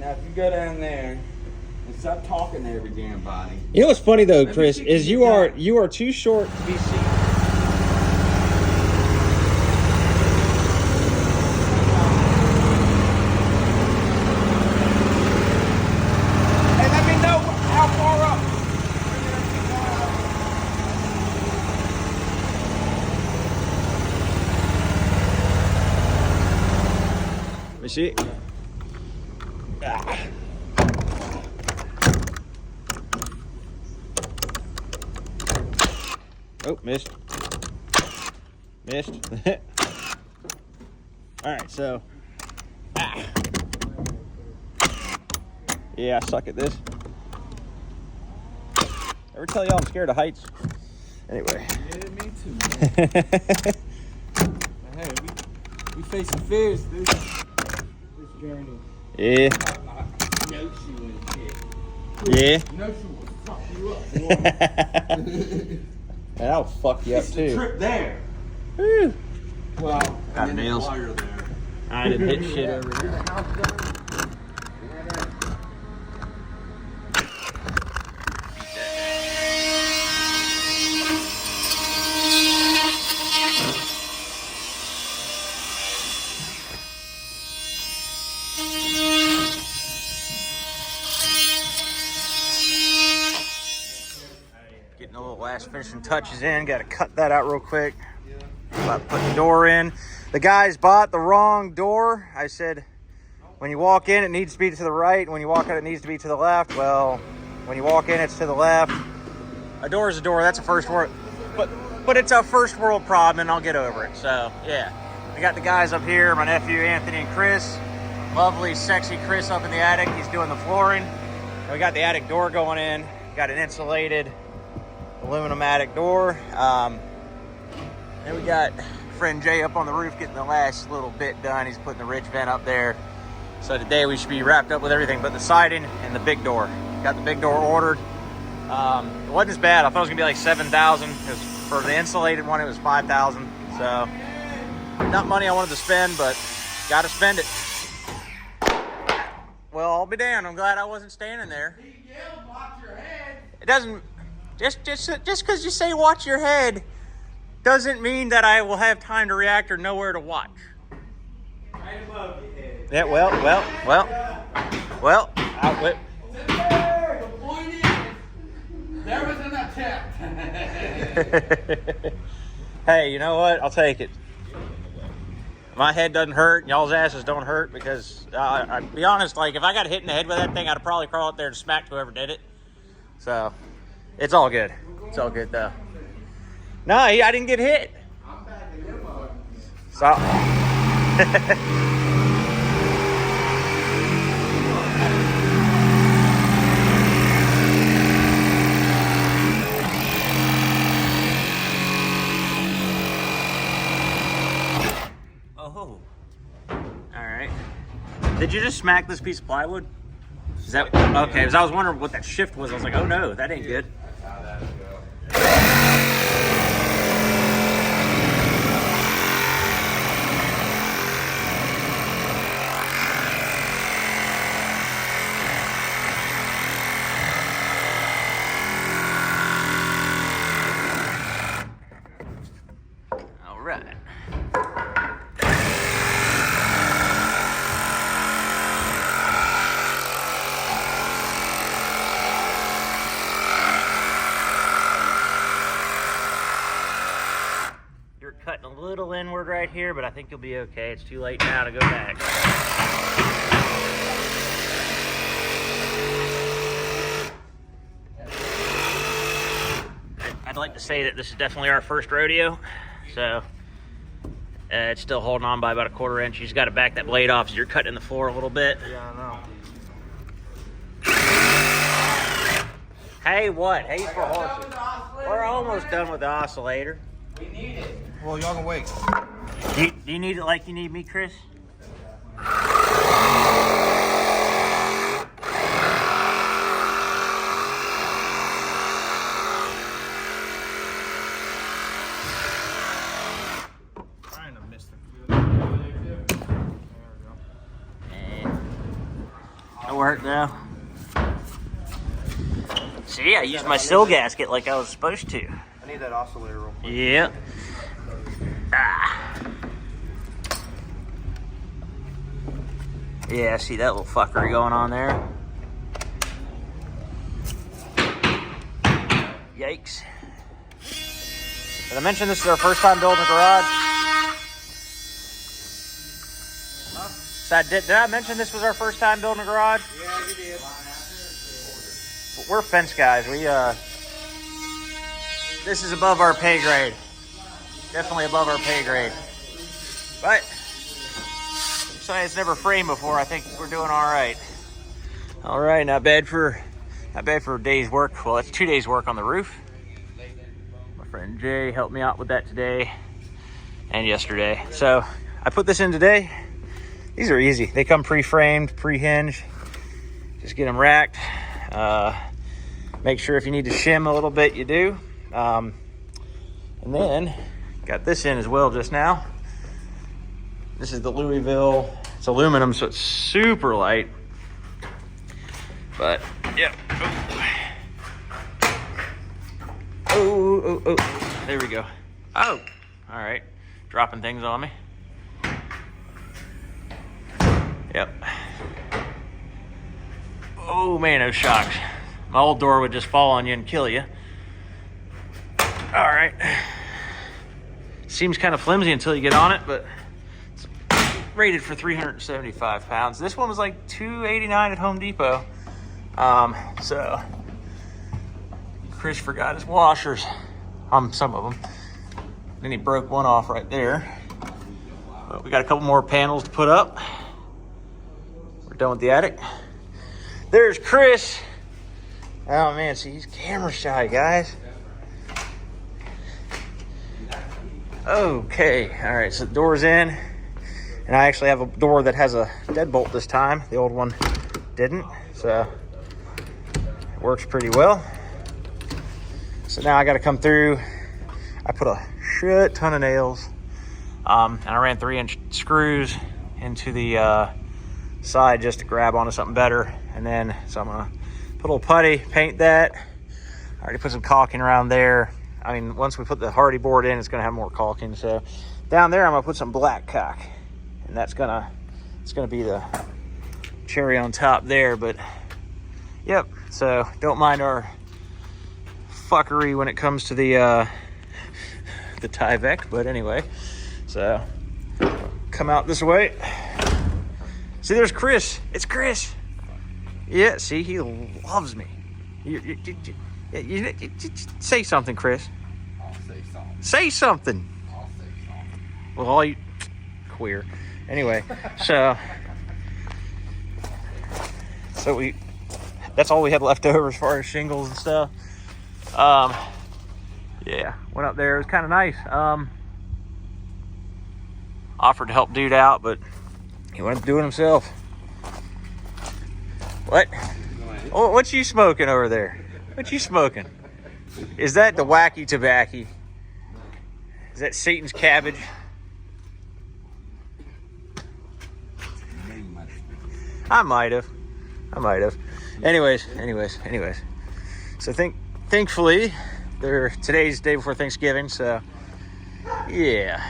Now, if you go down there and stop talking to every damn body. You know what's funny though, Let me Chris, see is you you are too short to be seen. Hey, let me know how far up. Let me see. Ah. Oh, missed. Missed. All right, so. Ah. Yeah, I suck at this. Ever tell y'all I'm scared of heights? Anyway. Yeah, me too, man. Hey, we facing fears this journey. Yeah. No, she wouldn't shit. Yeah. No, she would fuck you up, boy. And I'll fuck you up It's the too. trip there. Woo. Well, Got and then nails. while you're there. I didn't hit shit over Your here. house done? Getting a little last finishing touches in. Got to cut that out real quick. About to put the door in. The guys bought the wrong door. I said, when you walk in, it needs to be to the right. When you walk out, it needs to be to the left. Well, when you walk in, it's to the left. A door is a door. That's a first world. But it's a first world problem, and I'll get over it. So, yeah. We got the guys up here, my nephew Anthony and Chris. Lovely, sexy Chris up in the attic. He's doing the flooring. And we got the attic door going in. Got an insulated aluminum attic door. And we got friend Jay up on the roof getting the last little bit done. He's putting the ridge vent up there. So today we should be wrapped up with everything but the siding and the big door. Got the big door ordered. It wasn't as bad. I thought it was gonna be like 7,000. Because for the insulated one, it was 5,000. So not money I wanted to spend, but gotta spend it. Well, I'll be damned. I'm glad I wasn't standing there. He yelled, watch your head. It doesn't. Just because you say watch your head doesn't mean that I will have time to react or know where to watch. Right above your head. Yeah, well. The point is, there was an attempt. Hey, you know what? I'll take it. My head doesn't hurt, y'all's asses don't hurt, because I'd be honest, like if I got hit in the head with that thing, I'd probably crawl up there and smack whoever did it. So, it's all good. It's all good though. No, I didn't get hit. I'm backing him up. So. Oh. Alright. Did you just smack this piece of plywood? Is that okay? Because I was wondering what that shift was. I was like, oh no, that ain't good. All right. You're cutting a little inward right here, but I think you'll be okay. It's too late now to go back. I'd like to say that this is definitely our first rodeo, so it's still holding on by about a 1/4 inch. You just got to back that blade off as you're cutting the floor a little bit. Yeah, I know. Hey, what? Hey for horses. We're almost done with the oscillator. We need it. Well, y'all can wait. Do you need it like you need me, Chris? Trying to miss the That worked now. See, I used my sill gasket like I was supposed to. I need that oscillator real quick. Yep. Ah. Yeah, see that little fuckery going on there? Yikes. Did I mention this is our first time building a garage? Did I mention this was our first time building a garage? Yeah, you did. We're fence guys. This is above our pay grade. Definitely above our pay grade. But something that's never framed before, I think we're doing all right. All right, not bad for a day's work. Well, it's 2 days work on the roof. My friend Jay helped me out with that today and yesterday. So I put this in today. These are easy. They come pre-framed, pre-hinged. Just get them racked. Make sure if you need to shim a little bit, you do. And then got this in as well just now. This is the Louisville. It's aluminum, so it's super light. But yeah. Oh. There we go. Oh, all right. Dropping things on me. Yep. Oh man, those shocks. My old door would just fall on you and kill you. All right. Seems kind of flimsy until you get on it, but it's rated for 375 pounds. This one was like $289 at Home Depot. So Chris forgot his washers on some of them. Then he broke one off right there. But we got a couple more panels to put up. We're done with the attic. There's Chris. Oh man, see, he's camera shy, guys. Okay, all right, so the door's in. And I actually have a door that has a deadbolt this time. The old one didn't, so it works pretty well. So now I gotta come through. I put a shit ton of nails. And I ran 3-inch screws into the side just to grab onto something better. And then, so I'm gonna put a little putty, paint that. I already put some caulking around there. I mean, once we put the hardy board in, it's gonna have more caulking. So down there, I'm gonna put some black caulk, and it's gonna be the cherry on top there. But yep, so don't mind our fuckery when it comes to the Tyvek. But anyway, so come out this way. See, there's Chris. It's Chris. Yeah, see, he loves me. You say something, Chris. I'll say something. Say something. I'll say something. Well, all you queer. Anyway, so that's all we had left over as far as shingles and stuff. Yeah, went up there. It was kind of nice. Offered to help dude out, but he wanted to do it himself. What? Oh, what you smoking over there? What you smoking? Is that the wacky tobacco? Is that Satan's cabbage? I might have. Anyways. So thankfully, today's day before Thanksgiving, so yeah.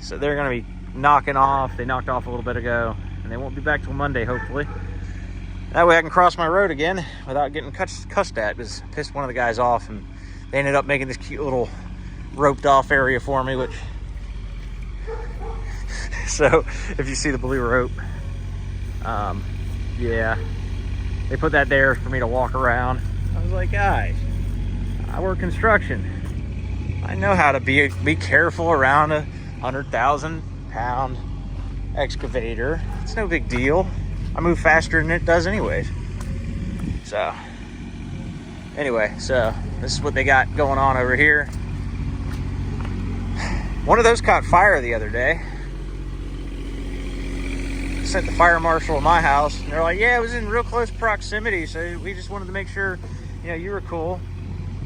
So they're gonna be knocking off. They knocked off a little bit ago, and they won't be back till Monday, hopefully. That way I can cross my road again without getting cussed at, because I pissed one of the guys off, and they ended up making this cute little roped off area for me, which, so if you see the blue rope, yeah, they put that there for me to walk around. I was like, guys, I work construction. I know how to be careful around a 100,000-pound excavator. It's no big deal. I move faster than it does anyways. So anyway, so this is what they got going on over here. One of those caught fire the other day. Sent the fire marshal to my house, and they're like, yeah, it was in real close proximity, so we just wanted to make sure, you know, you were cool.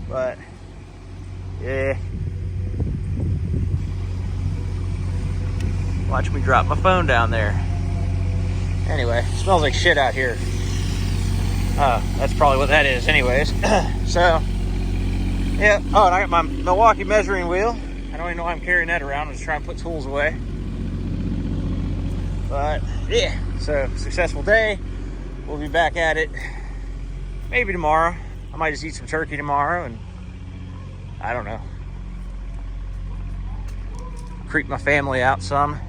But yeah, watch me drop my phone down there. Anyway, it smells like shit out here. That's probably what that is anyways. So, yeah. Oh, and I got my Milwaukee measuring wheel. I don't even know why I'm carrying that around. I'm just trying to put tools away. But, yeah. So, successful day. We'll be back at it maybe tomorrow. I might just eat some turkey tomorrow and I don't know. Creep my family out some.